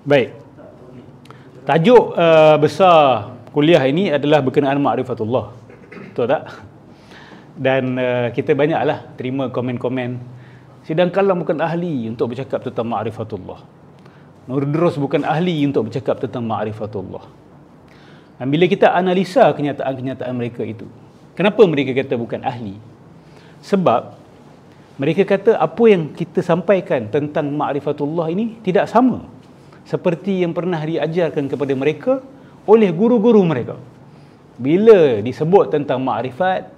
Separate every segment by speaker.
Speaker 1: Baik. Tajuk besar kuliah ini adalah berkenaan ma'rifatullah. Betul tak? Dan kita banyaklah terima komen-komen, Sidang Kalam bukan ahli untuk bercakap tentang ma'rifatullah. Nur Drus bukan ahli untuk bercakap tentang ma'rifatullah. Dan bila kita analisa kenyataan-kenyataan mereka itu, kenapa mereka kata bukan ahli? Sebab mereka kata apa yang kita sampaikan tentang ma'rifatullah ini tidak sama seperti yang pernah diajarkan kepada mereka oleh guru-guru mereka. Bila disebut tentang ma'rifat,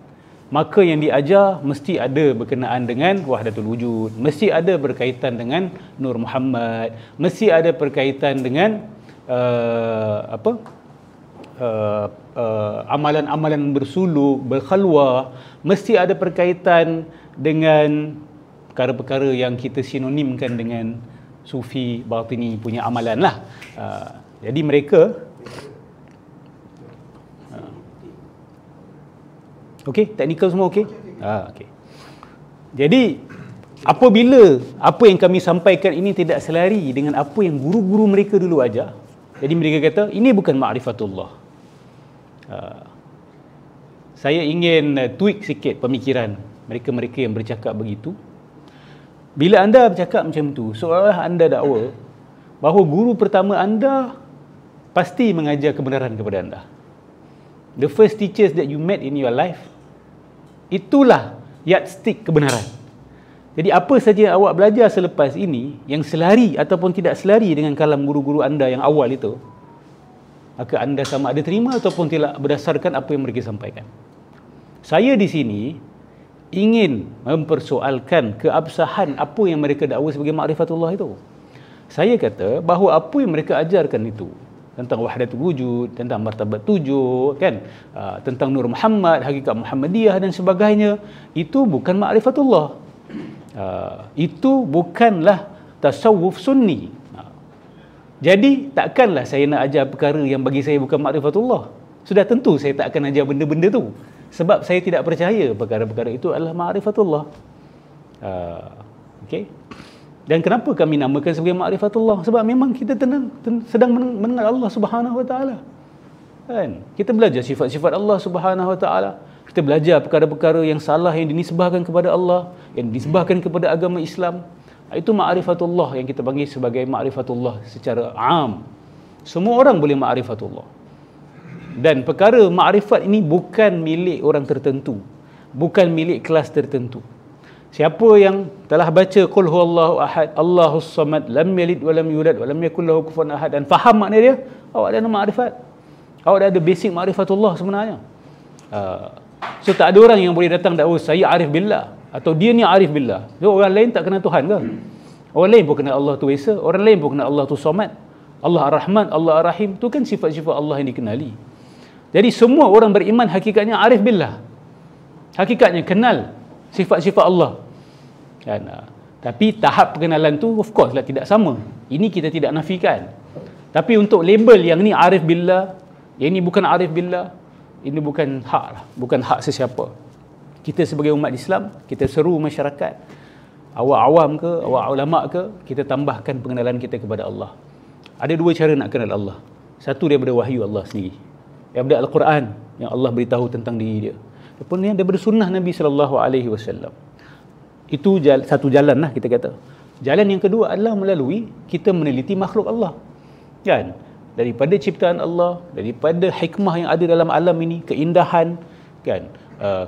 Speaker 1: maka yang diajar mesti ada berkenaan dengan wahdatul wujud, mesti ada berkaitan dengan Nur Muhammad, mesti ada berkaitan dengan amalan-amalan bersuluk, berkhalwah, mesti ada berkaitan dengan perkara-perkara yang kita sinonimkan dengan sufi batini punya amalan lah. Jadi mereka okey, teknikal semua okey? Okey. Jadi apabila apa yang kami sampaikan ini tidak selari dengan apa yang guru-guru mereka dulu ajar, jadi mereka kata ini bukan ma'rifatullah. Saya ingin tweak sikit pemikiran mereka-mereka yang bercakap begitu. Bila anda bercakap macam tu, seolah-olah anda dakwa bahawa guru pertama anda pasti mengajar kebenaran kepada anda. The first teachers that you met in your life, itulah yardstick kebenaran. Jadi apa saja yang awak belajar selepas ini yang selari ataupun tidak selari dengan kalam guru-guru anda yang awal itu, maka anda sama ada terima ataupun tidak berdasarkan apa yang mereka sampaikan. Saya di sini ingin mempersoalkan keabsahan apa yang mereka dakwa sebagai ma'rifatullah itu. Saya kata bahawa apa yang mereka ajarkan itu tentang wahdatul wujud, tentang martabat 7 kan, tentang Nur Muhammad, hakikat Muhammadiyah dan sebagainya, itu bukan ma'rifatullah. Itu bukanlah tasawuf sunni. Jadi takkanlah saya nak ajar perkara yang bagi saya bukan ma'rifatullah. Sudah tentu saya tak akan ajar benda-benda tu, sebab saya tidak percaya perkara-perkara itu adalah ma'rifatullah. Okey. Dan kenapa kami namakan sebagai ma'rifatullah? Sebab memang kita sedang mengenal Allah Subhanahu Wa Taala. Kan? Kita belajar sifat-sifat Allah Subhanahu Wa Taala. Kita belajar perkara-perkara yang salah yang dinisbahkan kepada Allah, yang dinisbahkan kepada agama Islam. Itu ma'rifatullah yang kita panggil sebagai ma'rifatullah secara am. Semua orang boleh ma'rifatullah. Dan perkara ma'rifat ini bukan milik orang tertentu, bukan milik kelas tertentu. Siapa yang telah baca qul huwallahu ahad, Allahus samad, lam yalid wa lam yulad wa lam yakul lahu kufuwan ahad, dan faham makna dia, awak dah ada ma'rifat. Awak dah ada basic ma'rifatullah sebenarnya. So tak ada orang yang boleh datang dakwa saya arif billah atau dia ni arif billah. So, orang lain tak kenal Tuhan ke? Orang lain pun kenal Allah tu Esa, orang lain pun kenal Allah tu Samad, Allah Ar-Rahman, Allah Ar-Rahim. Tu kan sifat-sifat Allah yang dikenali. Jadi semua orang beriman hakikatnya arif billah. Hakikatnya kenal sifat-sifat Allah. Kan? Tapi tahap pengenalan tu of course lah tidak sama. Ini kita tidak nafikan. Tapi untuk label yang ni arif billah, yang ni bukan arif billah, ini bukan hak lah, bukan hak sesiapa. Kita sebagai umat Islam, kita seru masyarakat, awak awam ke, awak ulama ke, kita tambahkan pengenalan kita kepada Allah. Ada dua cara nak kenal Allah. Satu daripada wahyu Allah sendiri, daripada Al-Quran yang Allah beritahu tentang diri dia. Kemudian daripada sunnah Nabi SAW. Itu satu jalan lah kita kata. Jalan yang kedua adalah melalui kita meneliti makhluk Allah. Kan? Daripada ciptaan Allah, daripada hikmah yang ada dalam alam ini, keindahan, kan,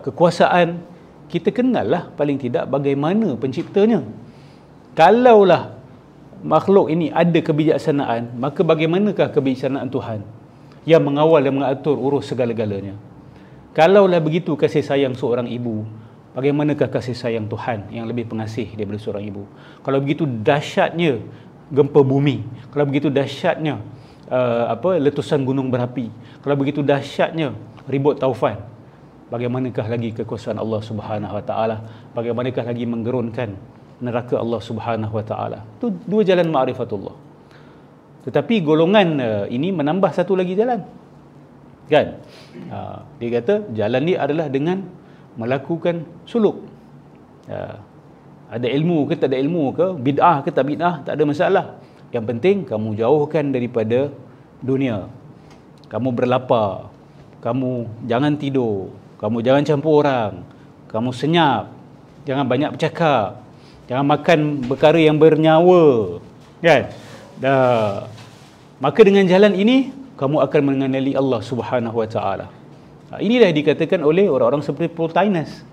Speaker 1: kekuasaan, kita kenal lah paling tidak bagaimana penciptanya. Kalaulah makhluk ini ada kebijaksanaan, maka bagaimanakah kebijaksanaan Tuhan yang mengawal dan mengatur urus segala-galanya? Kalaulah begitu kasih sayang seorang ibu, bagaimanakah kasih sayang Tuhan yang lebih pengasih daripada seorang ibu? Kalau begitu dahsyatnya gempa bumi, kalau begitu dahsyatnya letusan gunung berapi, kalau begitu dahsyatnya ribut taufan, bagaimanakah lagi kekuasaan Allah Subhanahu Wa Taala? Bagaimanakah lagi menggerunkan neraka Allah Subhanahu Wa Taala? Itu dua jalan ma'rifatullah. Tetapi golongan ini menambah satu lagi jalan. Kan? Dia kata jalan ni adalah dengan melakukan suluk. Ada ilmu ke tak ada ilmu ke, bid'ah ke tak bid'ah, tak ada masalah. Yang penting kamu jauhkan daripada dunia. Kamu berlapar, kamu jangan tidur, kamu jangan campur orang, kamu senyap, jangan banyak bercakap, jangan makan perkara yang bernyawa, kan? Maka dengan jalan ini kamu akan mengenali Allah Subhanahu Wa Taala. Inilah dikatakan oleh orang-orang seperti Plotinus,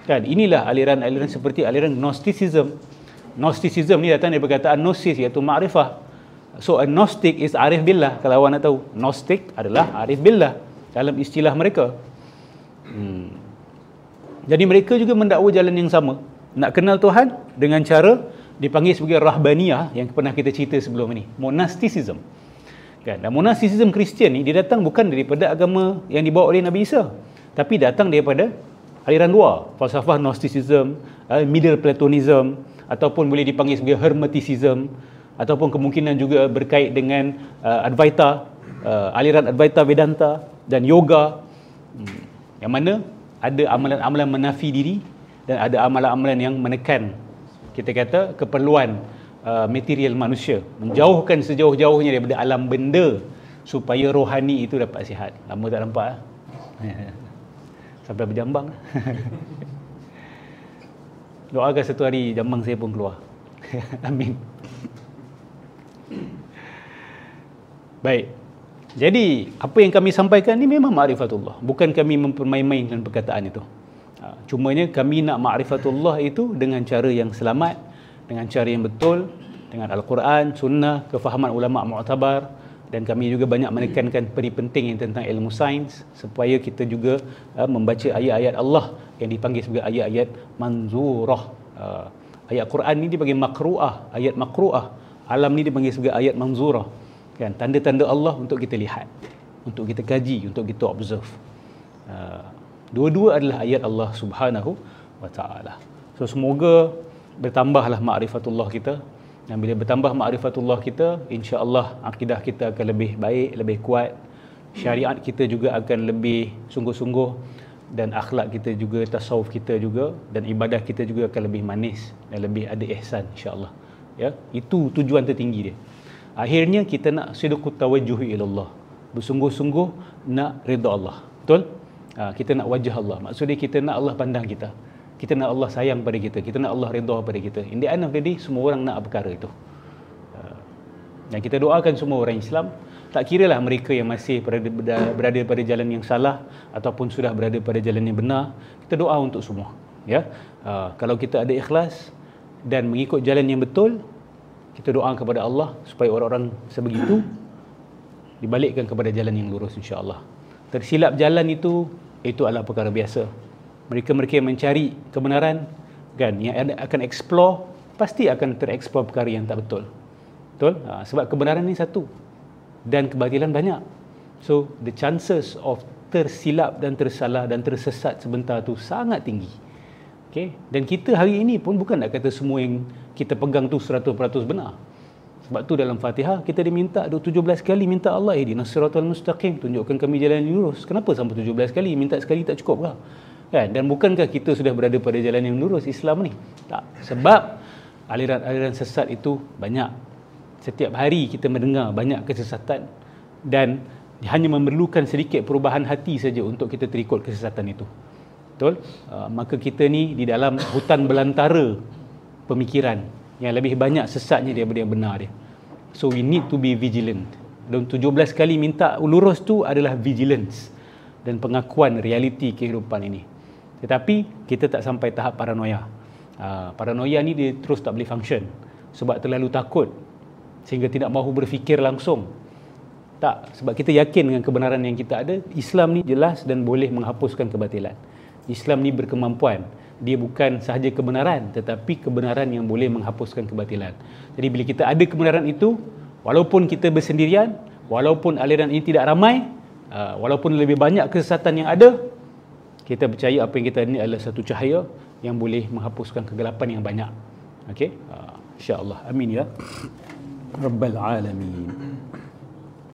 Speaker 1: kan? Inilah aliran-aliran seperti aliran Gnosticism. Gnosticism ni datang dari perkataan gnosis, iaitu ma'rifah. So a Gnostic is arif billah. Kalau awak nak tahu, Gnostic adalah arif billah dalam istilah mereka. Jadi mereka juga mendakwa jalan yang sama, nak kenal Tuhan dengan cara dipanggil sebagai rahbaniyah, yang pernah kita cerita sebelum ini, monasticism, kan? Dan monasticism Kristian ni dia datang bukan daripada agama yang dibawa oleh Nabi Isa, tapi datang daripada aliran luar, falsafah Gnosticism, Middle Platonism, ataupun boleh dipanggil sebagai Hermeticism, ataupun kemungkinan juga berkait dengan Advaita, aliran Advaita Vedanta dan yoga, yang mana ada amalan-amalan menafi diri dan ada amalan-amalan yang menekan, kita kata, keperluan material manusia, menjauhkan sejauh-jauhnya daripada alam benda supaya rohani itu dapat sihat. Lama tak nampak sampai berjambang. Doakan satu hari jambang saya pun keluar. Amin. Baik. Jadi, apa yang kami sampaikan ni memang ma'rifatullah. Bukan kami mempermain-mainkan perkataan itu. Cumanya kami nak ma'rifatullah itu dengan cara yang selamat, dengan cara yang betul, dengan Al-Quran, Sunnah, kefahaman ulama' mu'tabar, dan kami juga banyak menekankan peri penting yang tentang ilmu sains, supaya kita juga membaca ayat-ayat Allah yang dipanggil sebagai ayat-ayat manzurah. Ayat Quran ni dipanggil makru'ah, ayat makru'ah. Alam ni dipanggil sebagai ayat manzurah, kan? Tanda-tanda Allah untuk kita lihat, untuk kita kaji, untuk kita observe. Dua-dua adalah ayat Allah Subhanahu Wa Taala. So semoga bertambahlah ma'rifatullah kita, dan bila bertambah ma'rifatullah kita, insya-Allah akidah kita akan lebih baik, lebih kuat, syariat kita juga akan lebih sungguh-sungguh, dan akhlak kita juga, tasawuf kita juga, dan ibadah kita juga akan lebih manis dan lebih ada ihsan, insya-Allah. Ya, itu tujuan tertinggi dia. Akhirnya kita nak sidqut tawajjuh ilallah, bersungguh-sungguh nak redha Allah. Betul? Kita nak wajah Allah. Maksudnya kita nak Allah pandang kita. Kita nak Allah sayang pada kita. Kita nak Allah redha pada kita. In the end of the day, semua orang nak perkara itu. Dan kita doakan semua orang Islam, tak kiralah mereka yang masih berada pada jalan yang salah ataupun sudah berada pada jalan yang benar, kita doa untuk semua. Ya, kalau kita ada ikhlas dan mengikut jalan yang betul, kita doa kepada Allah supaya orang-orang sebegitu dibalikkan kepada jalan yang lurus, insya-Allah. Tersilap jalan itu adalah perkara biasa. Mereka-mereka yang mencari kebenaran, kan, yang akan explore, pasti akan tereksplor perkara yang tak betul. Betul? Sebab kebenaran ni satu dan kebatilan banyak. So the chances of tersilap dan tersalah dan tersesat sebentar tu sangat tinggi. Okay? Dan kita hari ini pun bukan nak kata semua yang kita pegang tu 100% benar. Sebab tu dalam Fatihah kita diminta 17 kali minta Allah, ihdinas siratal mustaqim, tunjukkan kami jalan yang lurus. Kenapa sampai 17 kali? Minta sekali tak cukup ke? Kan? Dan bukankah kita sudah berada pada jalan yang lurus Islam ni? Tak. Sebab aliran-aliran sesat itu banyak. Setiap hari kita mendengar banyak kesesatan, dan hanya memerlukan sedikit perubahan hati saja untuk kita terikut kesesatan itu. Betul? Maka kita ni di dalam hutan belantara pemikiran yang lebih banyak sesatnya daripada yang benar dia. So we need to be vigilant. Dan 17 kali minta lurus tu adalah vigilance dan pengakuan realiti kehidupan ini. Tetapi kita tak sampai tahap paranoia. Paranoia ni dia terus tak boleh function sebab terlalu takut sehingga tidak mahu berfikir langsung. Tak, sebab kita yakin dengan kebenaran yang kita ada. Islam ni jelas dan boleh menghapuskan kebatilan. Islam ni berkemampuan. Dia bukan sahaja kebenaran, tetapi kebenaran yang boleh menghapuskan kebatilan. Jadi bila kita ada kebenaran itu, walaupun kita bersendirian, walaupun aliran ini tidak ramai, walaupun lebih banyak kesesatan yang ada, kita percaya apa yang kita ini adalah satu cahaya yang boleh menghapuskan kegelapan yang banyak. Okey? InsyaAllah. Amin ya Rabbal Alamin.